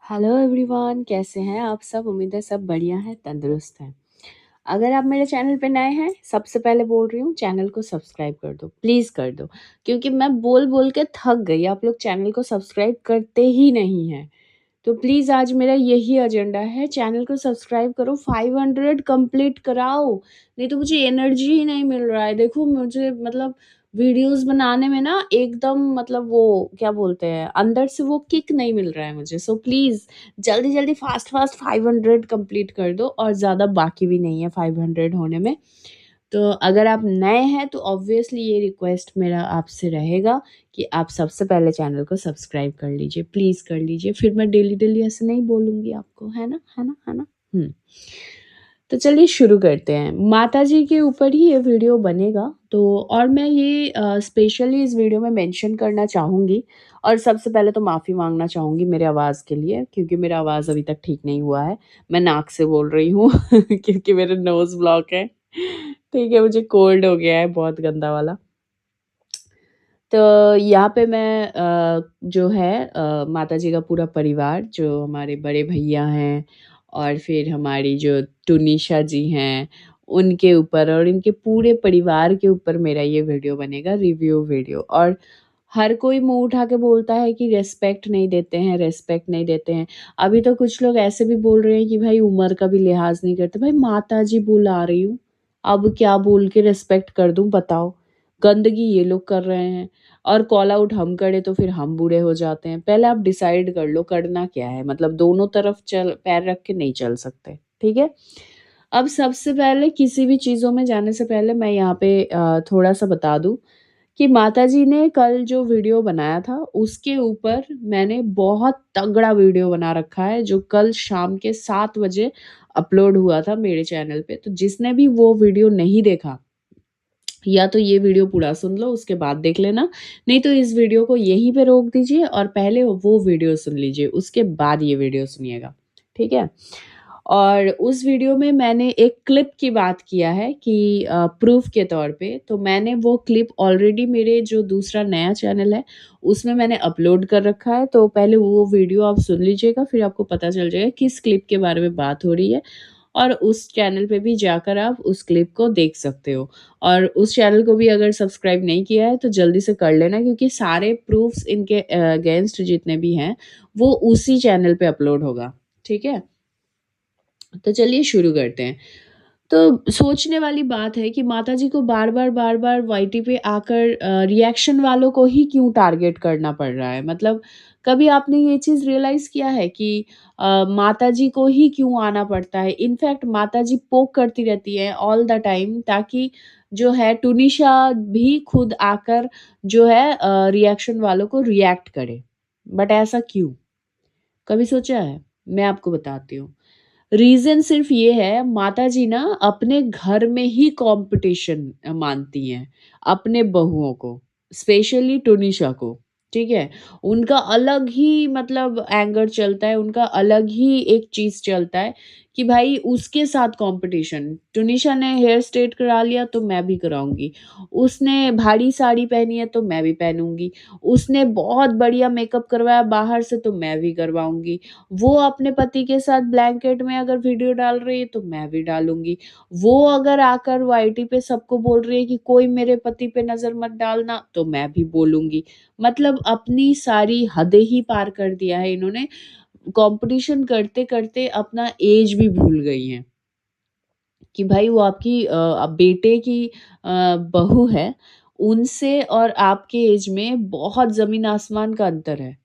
Hello everyone, कैसे हैं आप सब। उम्मीद है सब बढ़िया हैं, तंदुरुस्त हैं। अगर आप मेरे चैनल पे नए हैं, सबसे पहले बोल रही हूँ चैनल को सब्सक्राइब कर दो, प्लीज़ कर दो। क्योंकि मैं बोल बोल के थक गई, आप लोग चैनल को सब्सक्राइब करते ही नहीं हैं। तो प्लीज़ आज मेरा यही एजेंडा है, चैनल को सब्सक्राइब करो, 500 कंप्लीट कराओ। नहीं तो मुझे एनर्जी ही नहीं मिल रहा है। देखो मुझे मतलब वीडियोस बनाने में ना एकदम मतलब वो क्या बोलते हैं, अंदर से वो किक नहीं मिल रहा है मुझे। सो प्लीज़ जल्दी जल्दी फास्ट फास्ट 500 कंप्लीट कर दो, और ज़्यादा बाकी भी नहीं है 500 होने में। तो अगर आप नए हैं तो ऑब्वियसली ये रिक्वेस्ट मेरा आपसे रहेगा कि आप सबसे पहले चैनल को सब्सक्राइब कर लीजिए, प्लीज़ कर लीजिए। फिर मैं डेली डेली ऐसे नहीं बोलूँगी आपको, है ना, है ना, है ना। तो चलिए शुरू करते हैं। माताजी के ऊपर ही ये वीडियो बनेगा। तो और मैं ये स्पेशली इस वीडियो में मेंशन करना चाहूँगी, और सबसे पहले तो माफ़ी माँगना चाहूँगी मेरे आवाज़ के लिए, क्योंकि मेरा आवाज़ अभी तक ठीक नहीं हुआ है। मैं नाक से बोल रही हूँ क्योंकि मेरे नोज़ ब्लॉक है। ठीक है, मुझे कोल्ड हो गया है बहुत गंदा वाला। तो यहाँ पे मैं जो है माताजी का पूरा परिवार, जो हमारे बड़े भैया हैं और फिर हमारी जो टुनिशा जी हैं, उनके ऊपर और इनके पूरे परिवार के ऊपर मेरा ये वीडियो बनेगा, रिव्यू वीडियो। और हर कोई मुँह उठा के बोलता है कि रिस्पेक्ट नहीं देते हैं, रिस्पेक्ट नहीं देते हैं। अभी तो कुछ लोग ऐसे भी बोल रहे हैं कि भाई उम्र का भी लिहाज़ नहीं करते। भाई माताजी बुला रही हूँ, अब क्या बोल के रिस्पेक्ट कर दूँ बताओ? गंदगी ये लोग कर रहे हैं, और कॉल आउट हम करें तो फिर हम बूढ़े हो जाते हैं। पहले आप डिसाइड कर लो करना क्या है, मतलब दोनों तरफ चल पैर रख के नहीं चल सकते, ठीक है? अब सबसे पहले किसी भी चीज़ों में जाने से पहले मैं यहाँ पे थोड़ा-सा बता दूँ कि माताजी ने कल जो वीडियो बनाया था, उसके ऊपर मैंने बहुत तगड़ा वीडियो बना रखा है, जो कल शाम के 7 बजे अपलोड हुआ था मेरे चैनल पे। तो जिसने भी वो वीडियो नहीं देखा, या तो ये वीडियो पूरा सुन लो उसके बाद देख लेना, नहीं तो इस वीडियो को यहीं पे रोक दीजिए और पहले वो वीडियो सुन लीजिए, उसके बाद ये वीडियो सुनिएगा, ठीक है? और उस वीडियो में मैंने एक क्लिप की बात किया है कि प्रूफ़ के तौर पे, तो मैंने वो क्लिप ऑलरेडी मेरे जो दूसरा नया चैनल है, उसमें मैंने अपलोड कर रखा है। तो पहले वो वीडियो आप सुन लीजिएगा, फिर आपको पता चल जाएगा किस क्लिप के बारे में बात हो रही है, और उस चैनल पे भी जाकर आप उस क्लिप को देख सकते हो। और उस चैनल को भी अगर सब्सक्राइब नहीं किया है तो जल्दी से कर लेना, क्योंकि सारे प्रूफ्स इनके अगेंस्ट जितने भी हैं, वो उसी चैनल पे अपलोड होगा, ठीक है? तो चलिए शुरू करते हैं। तो सोचने वाली बात है कि माताजी को बार-बार वाईटी पे आकर रिएक्शन वालों को ही क्यों टारगेट करना पड़ रहा है? मतलब कभी आपने ये चीज़ रियलाइज़ किया है कि माताजी को ही क्यों आना पड़ता है? इनफैक्ट माताजी पोक करती रहती हैं ऑल द टाइम, ताकि जो है टुनिशा भी खुद आकर जो है रिएक्शन वालों को रिएक्ट करे। बट ऐसा क्यों? कभी सोचा है? मैं आपको बताती हूँ। रीज़न सिर्फ़ ये है, माताजी ना अपने घर में ही कॉम्पिटिशन मानती हैं, अपने बहुओं को, स्पेशली टुनिशा को, ठीक है? उनका अलग ही मतलब एंगर चलता है, उनका अलग ही एक चीज़ चलता है कि भाई उसके साथ कॉम्पिटिशन। टुनिशा ने हेयर स्ट्रेट करा लिया तो मैं भी कराऊँगी, उसने भारी साड़ी पहनी है तो मैं भी पहनूँगी, उसने बहुत बढ़िया मेकअप करवाया बाहर से तो मैं भी करवाऊँगी। वो अपने पति के साथ ब्लैंकेट में अगर वीडियो डाल रही है तो मैं भी डालूँगी। वो अगर आकर वाईटी पे सबको बोल रही है कि कोई मेरे पति पे नज़र मत डालना, तो मैं भी बोलूँगी। मतलब अपनी सारी हदें ही पार कर दिया है इन्होंने। कॉम्पिटिशन करते-करते अपना ऐज भी भूल गई हैं कि भाई वो आपकी बेटे की बहू है, उनसे और आपके ऐज में बहुत ज़मीन आसमान का अंतर है।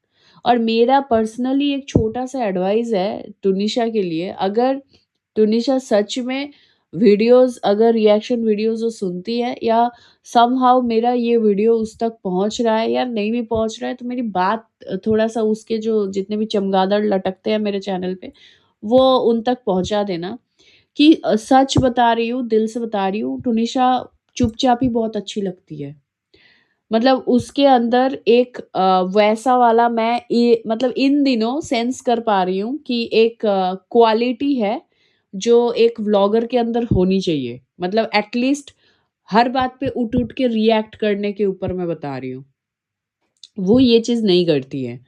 और मेरा पर्सनली एक छोटा-सा एडवाइस है टुनिशा के लिए, अगर टुनिशा सच में वीडियोज़, अगर रिएक्शन वीडियोज़ वो सुनती है, या समहाउ मेरा ये वीडियो उस तक पहुँच रहा है या नहीं भी पहुँच रहा है, तो मेरी बात थोड़ा-सा उसके जो जितने भी चमगादड़ लटकते हैं मेरे चैनल पे, वो उन तक पहुँचा देना कि सच बता रही हूँ, दिल से बता रही हूँ, टुनिशा चुपचाप ही बहुत अच्छी लगती है। मतलब उसके अंदर एक वैसा वाला मैं ये मतलब इन दिनों सेंस कर पा रही हूँ कि एक क्वालिटी है, जो एक व्लॉगर के अंदर होनी चाहिए। मतलब एट लीस्ट हर बात पे उठ-उठ के रिएक्ट करने के ऊपर मैं बता रही हूँ। वो ये चीज़ नहीं करती है,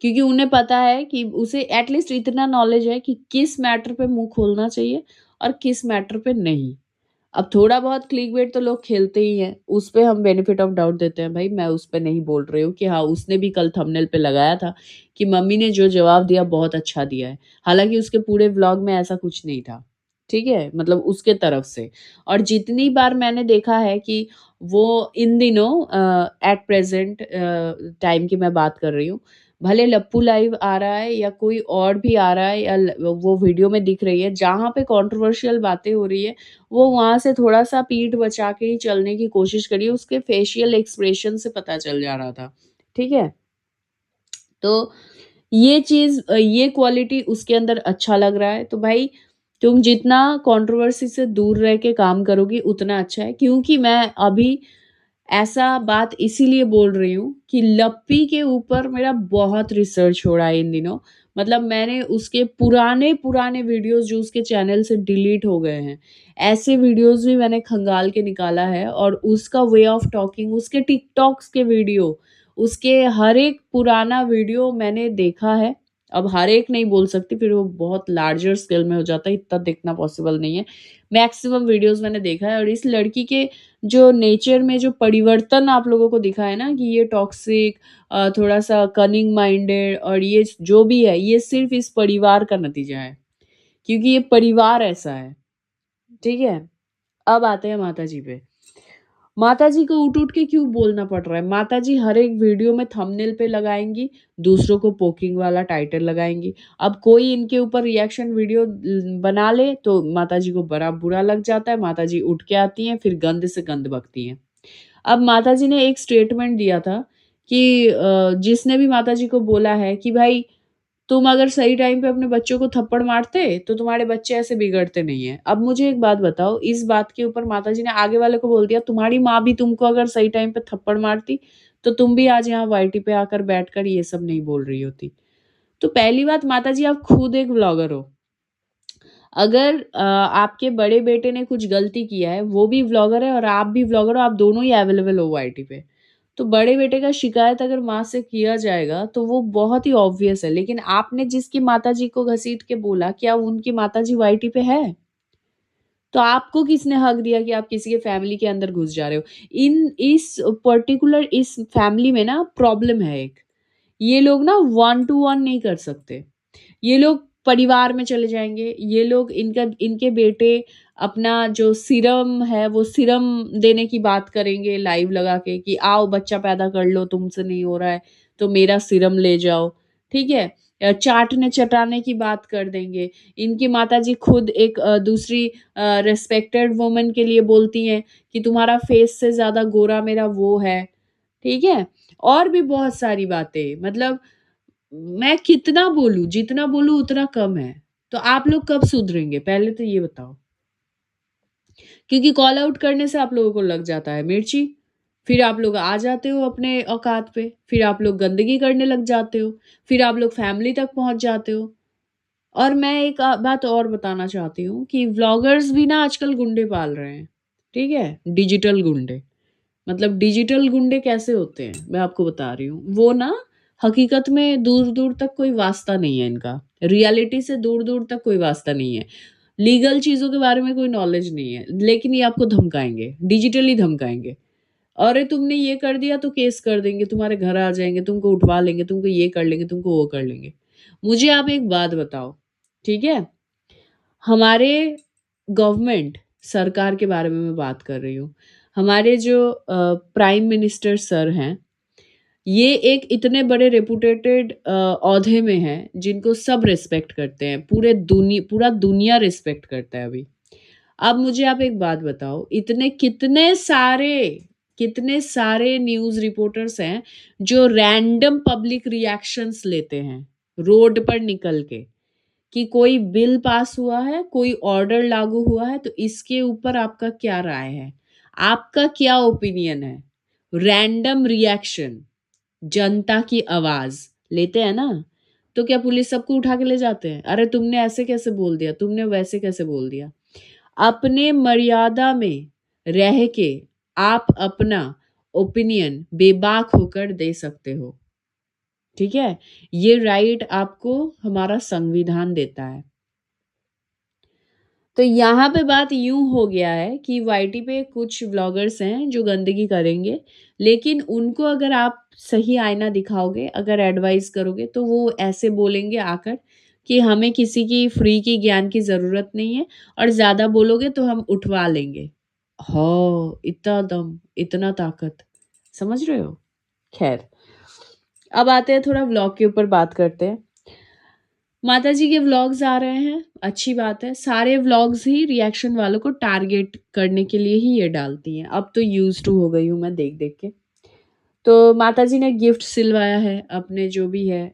क्योंकि उन्हें पता है कि उसे एटलीस्ट इतना नॉलेज है कि किस मैटर पे मुँह खोलना चाहिए और किस मैटर पे नहीं। अब थोड़ा बहुत क्लिकबेट तो लोग खेलते ही हैं, उस पे हम बेनिफिट ऑफ डाउट देते हैं। भाई मैं उस पे नहीं बोल रही हूँ कि हाँ, उसने भी कल थंबनेल पे लगाया था कि मम्मी ने जो जवाब दिया बहुत अच्छा दिया है। हालाँकि उसके पूरे व्लॉग में ऐसा कुछ नहीं था, ठीक है? मतलब उसके तरफ से। और जितनी बार मैंने देखा है कि वो इन दिनों एट प्रेज़ेंट टाइम की मैं बात कर रही हूँ, भले लप्पू लाइव आ रहा है या कोई और भी आ रहा है या ल वो वीडियो में दिख रही है, जहाँ पे कंट्रोवर्शियल बातें हो रही है, वो वहाँ से थोड़ा-सा पीठ बचा के ही चलने की कोशिश करी, उसके फेशियल एक्सप्रेशन से पता चल जा रहा था, ठीक है? तो ये चीज़ ये क्वालिटी उसके अंदर अच्छा लग रहा है, तो भाई तुम जितना कंट्रोवर्सी से दूर रह के काम करोगी उतना अच्छा है। क्योंकि मैं अभी ऐसा बात इसीलिए बोल रही हूँ कि लप्पी के ऊपर मेरा बहुत रिसर्च हो रहा है इन दिनों। मतलब मैंने उसके पुराने-पुराने वीडियोज़ जो उसके चैनल से डिलीट हो गए हैं, ऐसे वीडियोज़ भी मैंने खंगाल के निकाला है और उसका वे ऑफ टॉकिंग, उसके टिकटॉक्स के वीडियो, उसके हर एक पुराना वीडियो मैंने देखा है। अब हर एक नहीं बोल सकती, फिर वो बहुत लार्जर स्केल में हो जाता है, इतना देखना पॉसिबल नहीं है। मैक्सिमम वीडियोज़ मैंने देखा है और इस लड़की के जो नेचर में जो परिवर्तन आप लोगों को दिखा है ना कि ये टॉक्सिक, थोड़ा-सा कनिंग माइंडेड और ये जो भी है, ये सिर्फ़ इस परिवार का नतीजा है, क्योंकि ये परिवार ऐसा है, ठीक है? अब आते हैं माताजी पे। माताजी को उठ-उठ के क्यों बोलना पड़ रहा है? माताजी हर एक वीडियो में थंबनेल पे लगाएँगी, दूसरों को पोकिंग वाला टाइटल लगाएँगी। अब कोई इनके ऊपर रिएक्शन वीडियो बना ले तो माताजी को बड़ा बुरा लग जाता है, माताजी उठ के आती हैं, फिर गंद से गंद बकती हैं। अब माताजी ने एक स्टेटमेंट दिया था कि जिसने भी माताजी को बोला है कि भाई तुम अगर सही टाइम पे अपने बच्चों को थप्पड़ मारते, तो तुम्हारे बच्चे ऐसे बिगड़ते नहीं हैं। अब मुझे एक बात बताओ, इस बात के ऊपर माताजी ने आगे वाले को बोल दिया, तुम्हारी माँ भी तुमको अगर सही टाइम पे थप्पड़ मारती, तो तुम भी आज यहाँ वाईटी पे आकर बैठकर ये सब नहीं बोल रही होती। तो पहली बात माताजी, आप खुद एक व्लॉगर हो। अगर आपके बड़े बेटे ने कुछ गलती किया है, वो भी व्लॉगर है और आप भी व्लॉगर हो, आप दोनों ही अवेलेबल हो वाईटी पे। तो बड़े बेटे का शिकायत अगर माँ से किया जाएगा, तो वो बहुत ही ऑब्वियस है। लेकिन आपने जिसकी माताजी को घसीट के बोला, क्या उनकी माताजी वाईटी पे है? तो आपको किसने हक दिया कि आप किसी के फैमिली के अंदर घुस जा रहे हो? इस पर्टिकुलर इस फैमिली में ना प्रॉब्लम है एक। ये लोग ना वन टू वन नहीं कर सकते। ये लोग परिवार में चले जाएँगे, ये लोग इनके बेटे अपना जो सीरम है, वो सीरम देने की बात करेंगे लाइव लगा के कि आओ बच्चा पैदा कर लो, तुमसे नहीं हो रहा है, तो मेरा सीरम ले जाओ, ठीक है? चाटने-चटाने की बात कर देंगे। इनकी माताजी खुद एक दूसरी रिस्पेक्टेड वुमन के लिए बोलती हैं कि तुम्हारा फेस से ज़्यादा गोरा मेरा वो है, ठीक है? और भी बहुत सारी बातें, मतलब मैं कितना बोलूँ? जितना बोलूँ उतना कम है। तो आप लोग कब सुधरेंगे? पहले तो ये बताओ। क्योंकि कॉल आउट करने से आप लोगों को लग जाता है मिर्ची, फिर आप लोग आ जाते हो अपने औकात पे, फिर आप लोग गंदगी करने लग जाते हो, फिर आप लोग फैमिली तक पहुँच जाते हो। और मैं एक बात और बताना चाहती हूँ कि व्लॉगर्स भी ना आजकल गुंडे पाल रहे हैं, ठीक है? डिजिटल गुंडे। मतलब डिजिटल गुंडे कैसे होते हैं, मैं आपको बता रही हूँ। वो ना हकीकत में दूर-दूर तक कोई वास्ता नहीं है इनका। रियलिटी से दूर-दूर तक कोई वास्ता नहीं है। लीगल चीज़ों के बारे में कोई नॉलेज नहीं है, लेकिन ये आपको धमकाएँगे, डिजिटली धमकाएँगे। अरे तुमने ये कर दिया तो केस कर देंगे, तुम्हारे घर आ जाएँगे, तुमको उठवा लेंगे, तुमको ये कर लेंगे, तुमको वो कर लेंगे। मुझे आप एक बात बताओ, ठीक है? हमारे गवर्नमेंट सरकार के बारे में मैं बात कर रही हूँ। हमारे जो प्राइम मिनिस्टर सर हैं, ये एक इतने बड़े रेपुटेटेड ओहदे में हैं, जिनको सब रिस्पेक्ट करते हैं। पूरा दुनिया रिस्पेक्ट करता है अभी। अब मुझे आप एक बात बताओ, इतने कितने सारे न्यूज़ रिपोर्टर्स हैं, जो रैंडम पब्लिक रिएक्शंस लेते हैं, रोड पर निकल के। कि कोई बिल पास हुआ है, कोई ऑर्डर लागू हुआ है, तो इसके ऊपर आपका क्या राय है? आपका क्या ओपिनियन है? रैंडम रिएक्शन, जनता की आवाज़ लेते हैं ना, तो क्या पुलिस सबको उठा के ले जाते हैं? अरे तुमने ऐसे कैसे बोल दिया? तुमने वैसे कैसे बोल दिया? अपने मर्यादा में रह के आप अपना ओपिनियन बेबाक होकर दे सकते हो। ठीक है? ये राइट आपको हमारा संविधान देता है। तो यहाँ पे बात यूँ हो गया है कि वाईटी पे कुछ व्लॉगर्स हैं जो गंदगी करेंगे, लेकिन उनको अगर आप सही आईना दिखाओगे, अगर एडवाइस करोगे तो वो ऐसे बोलेंगे आकर कि हमें किसी की फ्री की ज्ञान की ज़रूरत नहीं है और ज़्यादा बोलोगे तो हम उठवा लेंगे। हाँ, इतना दम, इतना ताकत, समझ रहे हो? खैर, अब आते हैं थोड़ा व्लॉग के ऊपर बात करते हैं। माताजी के व्लॉग्स आ रहे हैं, अच्छी बात है। सारे व्लॉग्स ही रिएक्शन वालों को टारगेट करने के लिए ही ये डालती हैं। अब तो यूज्ड टू हो गई हूँ मैं देख-देख के। तो माताजी ने गिफ्ट सिलवाया है अपने जो भी है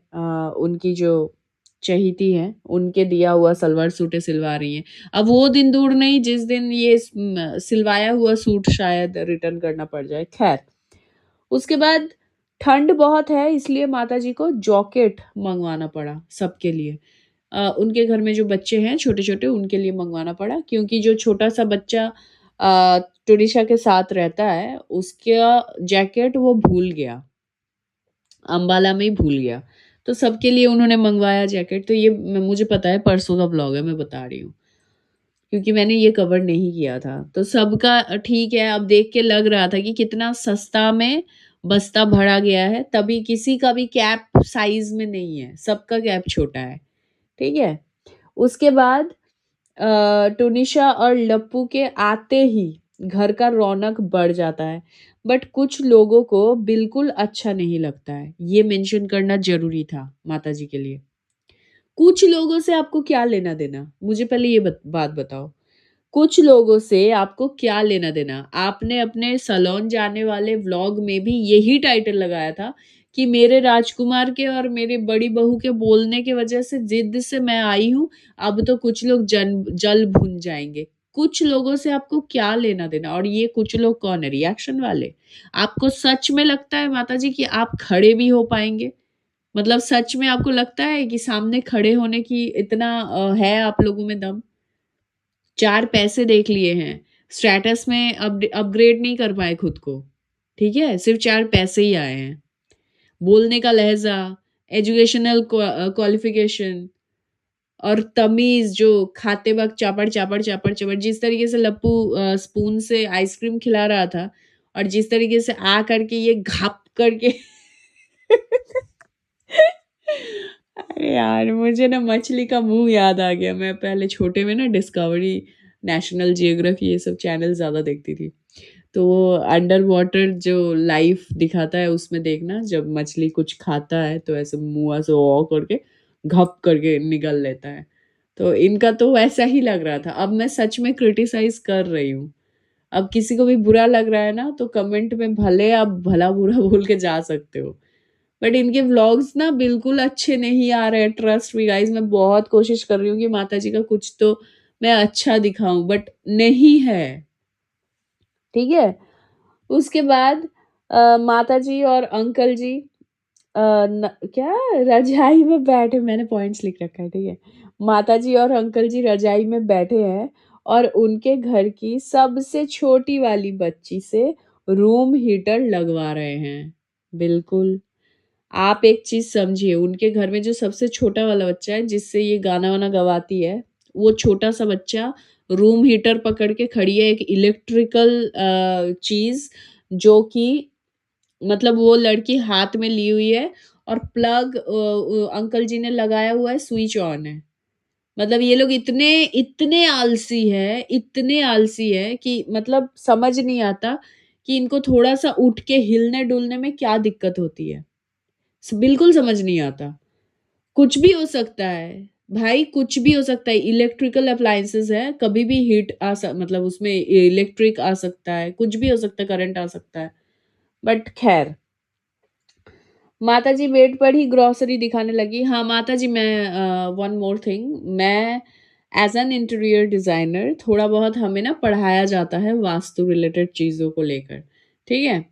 उनकी जो चहेती हैं, उनके दिया हुआ सलवार सूटें सिलवा रही हैं। अब वो दिन दूर नहीं जिस दिन ये सिलवाया हुआ सूट शायद रिटर्न करना पड़ जाए। खैर, उसके बाद ठंड बहुत है इसलिए माताजी को जॉकेट मँगवाना पड़ा सबके लिए। उनके घर में जो बच्चे हैं छोटे-छोटे उनके लिए मँगवाना पड़ा क्योंकि जो छोटा-सा बच्चा टुनिशा के साथ रहता है, उसका जैकेट वो भूल गया। अम्बाला में ही भूल गया। तो सबके लिए उन्होंने मँगवाया जैकेट तो ये मुझे पता है परसों का व्लॉग है मैं बता रही हूँ। क्योंकि मैंने ये कवर नहीं किया था। तो सबका ठीक है, अब देख के लग रहा था कि कितना सस्ता में बस्ता भरा गया है, तभी किसी का भी कैप साइज़ में नहीं है, सबका कैप छोटा है, ठीक है? उसके बाद टुनिशा और लप्पू के आते ही घर का रौनक बढ़ जाता है। बट कुछ लोगों को बिल्कुल अच्छा नहीं लगता है, ये मेंशन करना ज़रूरी था माताजी के लिए। कुछ लोगों से आपको क्या लेना-देना? मुझे पहले ये बात बताओ। कुछ लोगों से आपको क्या लेना-देना? आपने अपने सैलून जाने वाले व्लॉग में भी यही टाइटल लगाया था कि मेरे राजकुमार के और मेरी बड़ी बहू के बोलने की वजह से ज़िद से मैं आई हूँ, अब तो कुछ लोग जल भुन जाएँगे। कुछ लोगों से आपको क्या लेना-देना? और ये कुछ लोग कौन है? रिएक्शन वाले? आपको सच में लगता है माताजी कि आप खड़े भी हो पाएँगे? मतलब सच में आपको लगता है कि सामने खड़े होने की इतना है आप लोगों में दम? 4 पैसे देख लिए हैं, स्टेटस में अपग्रेड नहीं कर पाए खुद को, ठीक है? सिर्फ़ 4 पैसे ही आए हैं। बोलने का लहज़ा, एजुकेशनल क्वालिफ़िकेशन और तमीज़ जो खाते वक़्त चापड़-चापड़, चापड़-चापड़ जिस तरीके से लप्पू स्पून से आइसक्रीम खिला रहा था और जिस तरीके से आ करके ये घाप करके अरे यार! मुझे ना मछली का मुँह याद आ गया। मैं पहले छोटे में ना डिस्कवरी, नेशनल जियोग्राफी ये सब चैनल ज़्यादा देखती थी। तो वो अंडर वाटर जो लाइफ़ दिखाता है उसमें देखना जब मछली कुछ खाता है तो ऐसे मुँह ऐसे करके घप करके निगल लेता है। तो इनका तो वैसा ही लग रहा था। अब मैं सच में क्रिटिसाइज़ कर रही हूँ। अब किसी को भी बुरा लग रहा है ना तो कमेंट में भले आप भला-बुरा बोल के जा सकते हो। बट इनके व्लॉग्स ना बिल्कुल अच्छे नहीं आ रहे हैं, ट्रस्ट मी गाइज़ मैं बहुत कोशिश कर रही हूँ कि माताजी का कुछ तो मैं अच्छा दिखाऊँ बट नहीं है, ठीक है? उसके बाद माताजी और अंकल जी न क्या रज़ाई में बैठे मैंने पॉइंट्स लिख रखा है, ठीक है? माताजी और अंकल जी रज़ाई में बैठे हैं और उनके घर की सबसे छोटी वाली बच्ची से रूम हीटर लगवा रहे हैं। बिल्कुल। आप एक चीज़ समझिए, उनके घर में जो सबसे छोटा वाला बच्चा है, जिससे ये गाना-वाना गवाती है, वो छोटा-सा बच्चा रूम हीटर पकड़ के खड़ी है, एक इलेक्ट्रिकल चीज़ जो कि मतलब वो लड़की हाथ में ली हुई है और प्लग अंकल जी ने लगाया हुआ है, स्विच ऑन है। मतलब ये लोग इतने आलसी हैं कि मतलब समझ नहीं आता कि इनको थोड़ा-सा उठ के हिलने-डुलने में क्या दिक्कत होती है। बिल्कुल समझ नहीं आता। कुछ भी हो सकता है, भाई कुछ भी हो सकता है, इलेक्ट्रिकल अप्लायंसेस है, कभी भी हीट मतलब उसमें इलेक्ट्रिक आ सकता है, कुछ भी हो सकता है, करंट आ सकता है। बट खैर, माताजी बेड पर ही ग्रोसरी दिखाने लगी। हाँ, माताजी मैं वन मोर थिंग मैं एज़ एन इंटीरियर डिज़ाइनर थोड़ा बहुत हमें ना पढ़ाया जाता है वास्तु रिलेटेड चीज़ों को लेकर, ठीक है?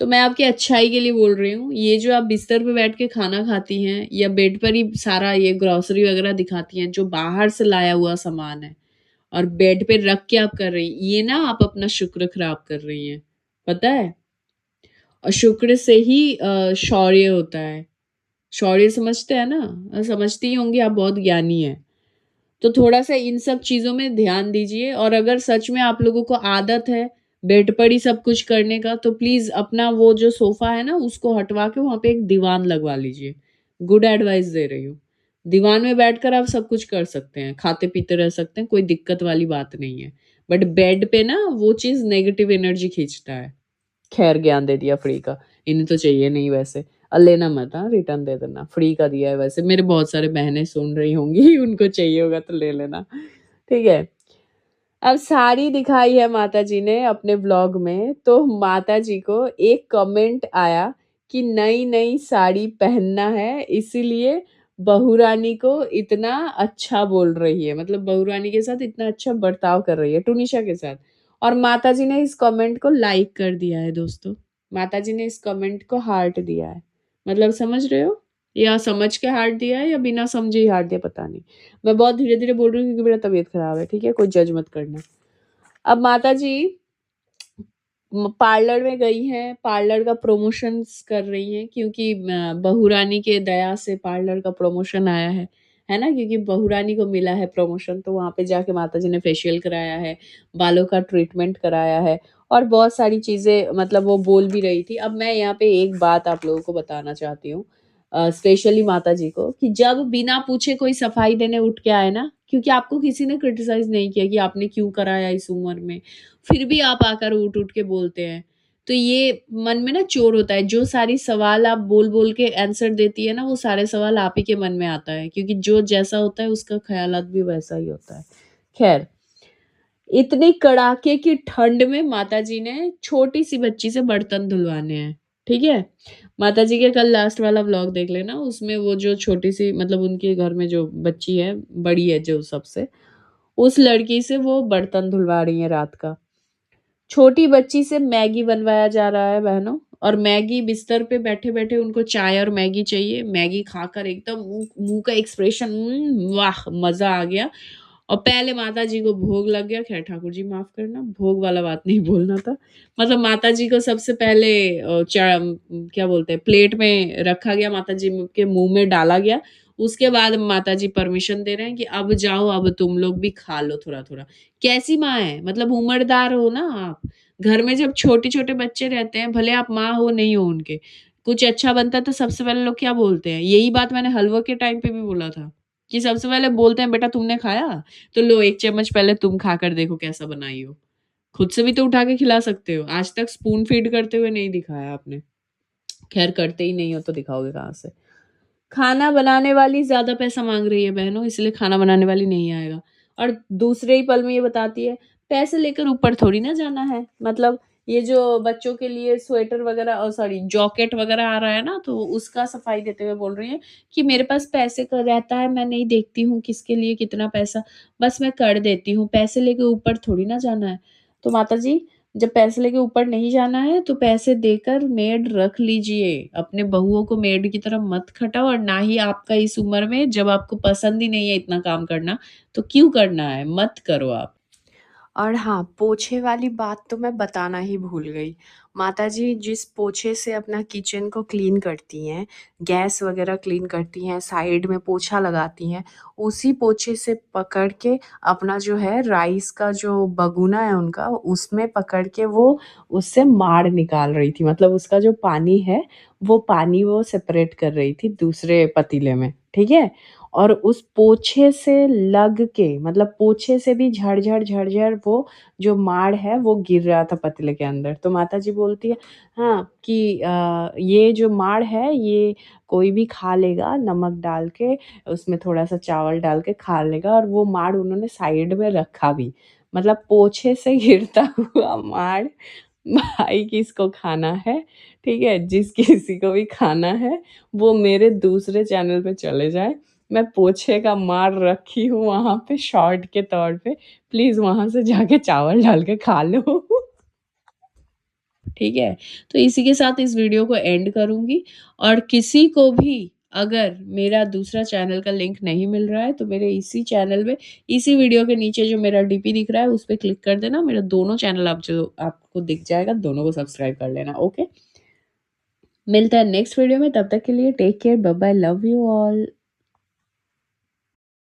तो मैं आपकी अच्छाई के लिए बोल रही हूँ, ये जो आप बिस्तर पे बैठ के खाना खाती हैं या बेड पर ही सारा ये ग्रोसरी वगैरह दिखाती हैं, जो बाहर से लाया हुआ सामान है और बेड पे रख के आप कर रही हैं, ये ना आप अपना शुक्र खराब कर रही हैं, पता है? और शुक्र से ही शौर्य होता है। शौर्य समझते हैं ना, समझती ही होंगी, आप बहुत ज्ञानी हैं। तो थोड़ा-सा इन सब चीज़ों में ध्यान दीजिए, और अगर सच में आप लोगों को आदत है बेड पर ही सब कुछ करने का, तो प्लीज़ अपना वो जो सोफ़ा है ना, उसको हटवा के वहाँ पे एक दीवान लगवा लीजिए। गुड एडवाइस दे रही हूँ। दीवान में बैठकर आप सब कुछ कर सकते हैं, खाते-पीते रह सकते हैं, कोई दिक्कत वाली बात नहीं है। बट बेड पे ना वो चीज़ नेगेटिव एनर्जी खींचता है। खैर ज्ञान दे दिया फ्री का, इन्हें तो चाहिए नहीं वैसे। लेना मत, हाँ, रिटर्न दे देना, फ्री का दिया है वैसे। मेरे बहुत सारे बहनें सुन रही होंगी उनको चाहिए होगा तो ले लेना, ठीक है। अब साड़ी दिखाई है माताजी ने अपने व्लॉग में, तो माताजी को एक कमेंट आया कि नई-नई साड़ी पहनना है, इसीलिए बहू रानी को इतना अच्छा बोल रही है, मतलब बहू रानी के साथ इतना अच्छा बर्ताव कर रही है, टुनिशा के साथ। और माताजी ने इस कमेंट को लाइक कर दिया है दोस्तों। माताजी ने इस कमेंट को हार्ट दिया है। मतलब समझ रहे हो? या समझ के हार्ट दिया है या बिना समझे ही हार्ट दिया, पता नहीं। मैं बहुत धीरे-धीरे बोल रही हूँ क्योंकि मेरा तबीयत खराब है, ठीक है? कोई जज मत करना। अब माताजी पार्लर में गई हैं, पार्लर का प्रमोशंस कर रही हैं, क्योंकि बहू रानी के दया से पार्लर का प्रमोशन आया है ना? क्योंकि बहू रानी को मिला है प्रमोशन, तो वहाँ पे जाके माताजी ने फेशियल कराया है, बालों का ट्रीटमेंट कराया है और बहुत सारी चीज़ें, मतलब वो बोल भी रही थी। अब मैं यहाँ पे एक बात आप लोगों को बताना चाहती हूँ, स्पेशली माताजी को, कि जब बिना पूछे कोई सफाई देने उठ के आए ना, क्योंकि आपको किसी ने क्रिटिसाइज़ नहीं किया कि आपने क्यों कराया इस उम्र में, फिर भी आप आकर उठ-उठ के बोलते हैं। तो ये मन में ना चोर होता है, जो सारी सवाल आप बोल-बोल के आंसर देती है ना, वो सारे सवाल आप ही के मन में आता है, क्योंकि जो जैसा होता है उसका ख़यालात भी वैसा ही होता है। ख़ैर, इतनी कड़ाके की ठंड में माताजी ने छोटी-सी बच्ची से बर्तन धुलवाने हैं, ठीक है? माताजी के कल लास्ट वाला व्लॉग देख लेना, उसमें वो जो छोटी-सी, मतलब उनके घर में जो बच्ची है, बड़ी है जो सबसे, उस लड़की से वो बर्तन धुलवा रही हैं रात का। छोटी बच्ची से मैगी बनवाया जा रहा है बहनों, और मैगी बिस्तर पे बैठे-बैठे उनको चाय और मैगी चाहिए। मैगी खाकर एकदम मुँह मुँह का एक्सप्रेशन, वाह! मज़ा आ गया। और पहले माताजी को भोग लग गया, ख़ैर ठाकुर जी माफ़ करना, भोग वाला बात नहीं बोलना था। मतलब माताजी को सबसे पहले क्या बोलते हैं, प्लेट में रखा गया, माताजी के मुँह में डाला गया। उसके बाद माताजी परमिशन दे रहे हैं कि अब जाओ, अब तुम लोग भी खा लो थोड़ा-थोड़ा। कैसी माँ हैं? मतलब उम्रदार हो ना आप। घर में जब छोटे-छोटे बच्चे रहते हैं, भले आप माँ हो, नहीं हो उनके, कुछ अच्छा बनता है तो सबसे पहले लोग क्या बोलते हैं? यही बात मैंने हलवा के टाइम पे भी बोला था, कि सबसे पहले बोलते हैं, "बेटा तुमने खाया? तो लो 1 चम्मच पहले तुम खाकर देखो कैसा बनाई हो।" खुद से भी तो उठा के खिला सकते हो। आज तक स्पून फीड करते हुए नहीं दिखाया आपने। ख़ैर करते ही नहीं हो तो दिखाओगे कहाँ से? खाना बनाने वाली ज़्यादा पैसा माँग रही है बहनों, इसलिए खाना बनाने वाली नहीं आएगा। और दूसरे ही पल में ये बताती है, पैसे लेकर ऊपर थोड़ी ना जाना है। मतलब ये जो बच्चों के लिए स्वेटर वग़ैरह, सॉरी, जैकेट वग़ैरह आ रहा है ना, तो उसका सफाई देते हुए बोल रही हैं कि मेरे पास पैसे का रहता है, मैं नहीं देखती हूँ किसके लिए कितना पैसा, बस मैं कर देती हूँ, पैसे लेके ऊपर थोड़ी ना जाना है। तो माताजी, जब पैसे लेके ऊपर नहीं जाना है तो पैसे देकर मेड रख लीजिए। अपने बहुओं को मेड की तरह मत खटाओ, और ना ही आपका इस उम्र में, जब आपको पसंद ही नहीं है इतना काम करना, तो क्यों करना है? मत करो आप। और हाँ, पोछे वाली बात तो मैं बताना ही भूल गई। माताजी जिस पोछे से अपना किचन को क्लीन करती हैं, गैस वग़ैरह क्लीन करती हैं, साइड में पोछा लगाती हैं, उसी पोछे से पकड़ के अपना जो है राइस का जो बगुना है उनका, उसमें पकड़ के वो उससे माड़ निकाल रही थी। मतलब उसका जो पानी है, वो पानी वो सेपरेट कर रही थी दूसरे पतीले में, ठीक है? और उस पोछे से लग के, मतलब पोछे से भी झड़-झड़, झड़-झड़ वो जो माड़ है वो गिर रहा था पतीले के अंदर। तो माताजी बोलती है, हाँ, कि ये जो माड़ है ये कोई भी खा लेगा, नमक डाल के, उसमें थोड़ा-सा चावल डाल के खा लेगा, और वो माड़ उन्होंने साइड में रखा भी। मतलब पोछे से गिरता हुआ माड़, भाई किसको खाना है, ठीक है? जिस किसी को भी खाना है, वो मेरे दूसरे चैनल पे चले जाए। मैं पोछे का मार रखी हूँ वहाँ पे शॉर्ट के तौर पे, प्लीज़ वहाँ से जाके चावल डाल के खा लो। ठीक है? तो इसी के साथ इस वीडियो को एंड करूँगी, और किसी को भी अगर मेरा दूसरा चैनल का लिंक नहीं मिल रहा है, तो मेरे इसी चैनल में, इसी वीडियो के नीचे जो मेरा डीपी दिख रहा है, उस पे क्लिक कर देना। मेरा दोनों चैनल आप जो आपको दिख जाएगा, दोनों को सब्सक्राइब कर लेना, ओके? मिलते हैं नेक्स्ट वीडियो में, तब तक के लिए take care, bye bye, love you all.